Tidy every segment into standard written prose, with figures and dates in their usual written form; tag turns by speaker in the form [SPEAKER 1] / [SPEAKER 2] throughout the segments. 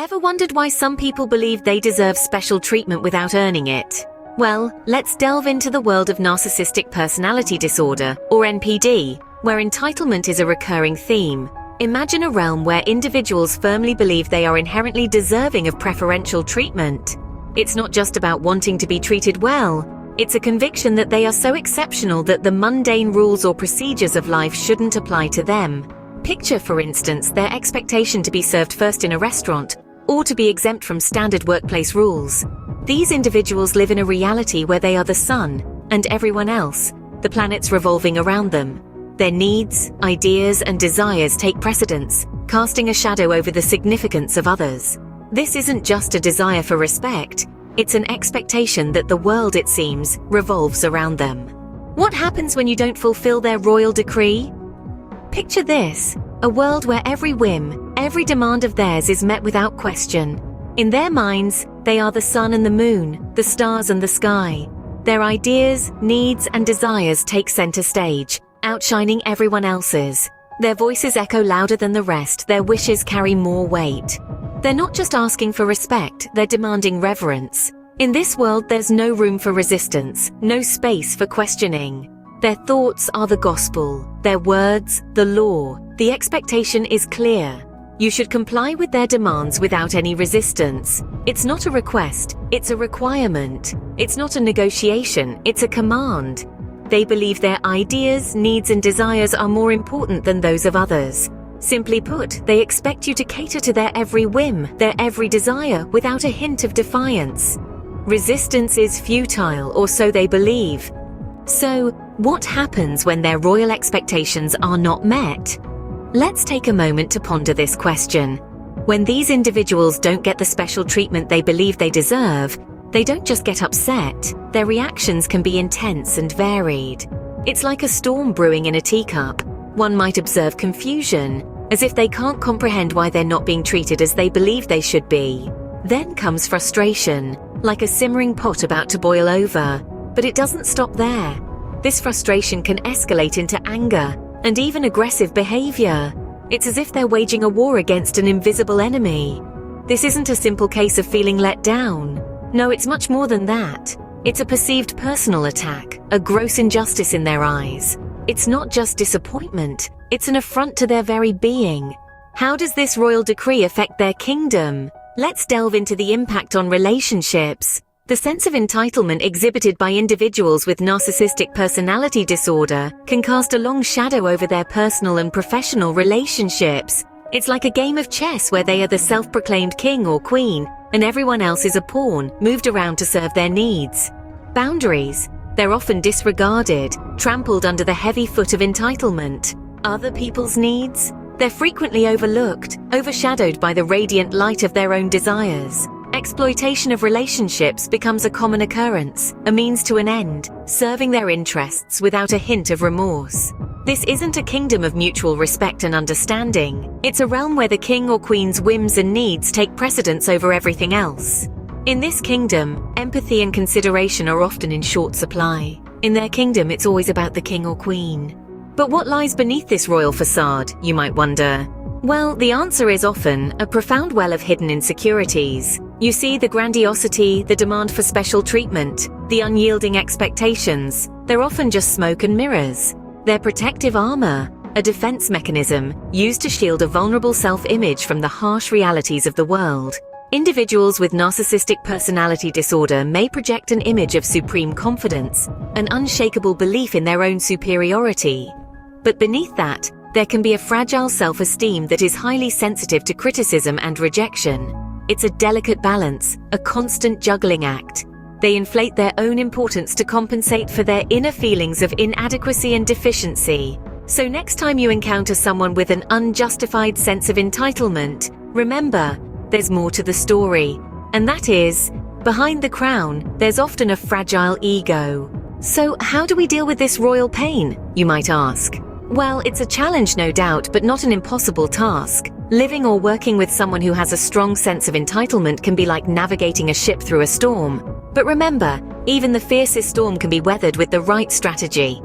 [SPEAKER 1] Ever wondered why some people believe they deserve special treatment without earning it? Well, let's delve into the world of Narcissistic Personality Disorder, or NPD, where entitlement is a recurring theme. Imagine a realm where individuals firmly believe they are inherently deserving of preferential treatment. It's not just about wanting to be treated well, it's a conviction that they are so exceptional that the mundane rules or procedures of life shouldn't apply to them. Picture, for instance, their expectation to be served first in a restaurant, or to be exempt from standard workplace rules. These individuals live in a reality where they are the sun, and everyone else, the planets revolving around them. Their needs, ideas, and desires take precedence, casting a shadow over the significance of others. This isn't just a desire for respect, it's an expectation that the world, it seems, revolves around them. What happens when you don't fulfill their royal decree? Picture this, a world where every whim, every demand of theirs is met without question. In their minds, they are the sun and the moon, the stars and the sky. Their ideas, needs, and desires take center stage, outshining everyone else's. Their voices echo louder than the rest, their wishes carry more weight. They're not just asking for respect, they're demanding reverence. In this world, there's no room for resistance, no space for questioning. Their thoughts are the gospel, their words, the law. The expectation is clear. You should comply with their demands without any resistance. It's not a request, it's a requirement. It's not a negotiation, it's a command. They believe their ideas, needs, and desires are more important than those of others. Simply put, they expect you to cater to their every whim, their every desire, without a hint of defiance. Resistance is futile, or so they believe. So, what happens when their royal expectations are not met? Let's take a moment to ponder this question. When these individuals don't get the special treatment they believe they deserve, they don't just get upset, their reactions can be intense and varied. It's like a storm brewing in a teacup. One might observe confusion, as if they can't comprehend why they're not being treated as they believe they should be. Then comes frustration, like a simmering pot about to boil over. But it doesn't stop there. This frustration can escalate into anger and even aggressive behavior. It's as if they're waging a war against an invisible enemy. This isn't a simple case of feeling let down. No, it's much more than that. It's a perceived personal attack, a gross injustice in their eyes. It's not just disappointment, it's an affront to their very being. How does this royal decree affect their kingdom? Let's delve into the impact on relationships. The sense of entitlement exhibited by individuals with narcissistic personality disorder can cast a long shadow over their personal and professional relationships. It's like a game of chess where they are the self-proclaimed king or queen, and everyone else is a pawn, moved around to serve their needs. Boundaries. They're often disregarded, trampled under the heavy foot of entitlement. Other people's needs? They're frequently overlooked, overshadowed by the radiant light of their own desires. Exploitation of relationships becomes a common occurrence, a means to an end, serving their interests without a hint of remorse. This isn't a kingdom of mutual respect and understanding. It's a realm where the king or queen's whims and needs take precedence over everything else. In this kingdom, empathy and consideration are often in short supply. In their kingdom, it's always about the king or queen. But what lies beneath this royal facade, you might wonder? Well, the answer is often a profound well of hidden insecurities. You see, the grandiosity, the demand for special treatment, the unyielding expectations, they're often just smoke and mirrors. They're protective armor, a defense mechanism used to shield a vulnerable self-image from the harsh realities of the world. Individuals with narcissistic personality disorder may project an image of supreme confidence, an unshakable belief in their own superiority. But beneath that, there can be a fragile self-esteem that is highly sensitive to criticism and rejection. It's a delicate balance, a constant juggling act. They inflate their own importance to compensate for their inner feelings of inadequacy and deficiency. So next time you encounter someone with an unjustified sense of entitlement, remember, there's more to the story. And that is, behind the crown, there's often a fragile ego. So how do we deal with this royal pain, you might ask? Well, it's a challenge, no doubt, but not an impossible task. Living or working with someone who has a strong sense of entitlement can be like navigating a ship through a storm. But remember, even the fiercest storm can be weathered with the right strategy.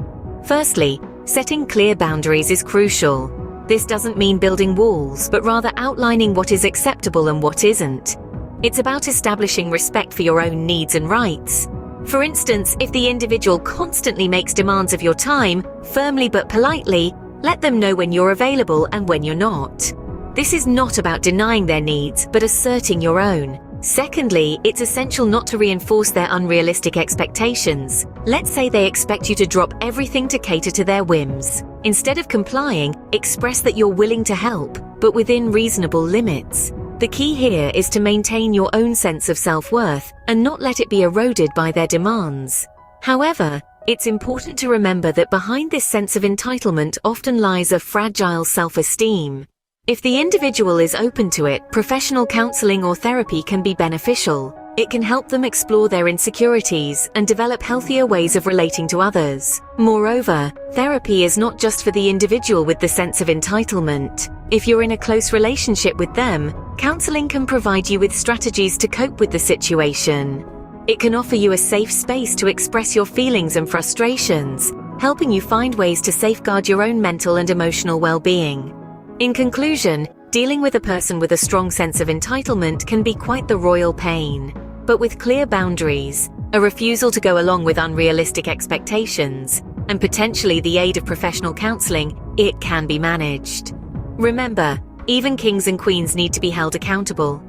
[SPEAKER 1] Firstly, setting clear boundaries is crucial. This doesn't mean building walls, but rather outlining what is acceptable and what isn't. It's about establishing respect for your own needs and rights. For instance, if the individual constantly makes demands of your time, firmly but politely, let them know when you're available and when you're not. This is not about denying their needs, but asserting your own. Secondly, it's essential not to reinforce their unrealistic expectations. Let's say they expect you to drop everything to cater to their whims. Instead of complying, express that you're willing to help, but within reasonable limits. The key here is to maintain your own sense of self-worth and not let it be eroded by their demands. However, it's important to remember that behind this sense of entitlement often lies a fragile self-esteem. If the individual is open to it, professional counseling or therapy can be beneficial. It can help them explore their insecurities and develop healthier ways of relating to others. Moreover, therapy is not just for the individual with the sense of entitlement. If you're in a close relationship with them, counseling can provide you with strategies to cope with the situation. It can offer you a safe space to express your feelings and frustrations, helping you find ways to safeguard your own mental and emotional well-being. In conclusion, dealing with a person with a strong sense of entitlement can be quite the royal pain. But with clear boundaries, a refusal to go along with unrealistic expectations, and potentially the aid of professional counseling, it can be managed. Remember, even kings and queens need to be held accountable.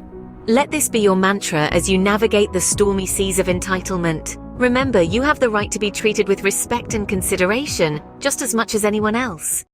[SPEAKER 1] Let this be your mantra as you navigate the stormy seas of entitlement. Remember, you have the right to be treated with respect and consideration, just as much as anyone else.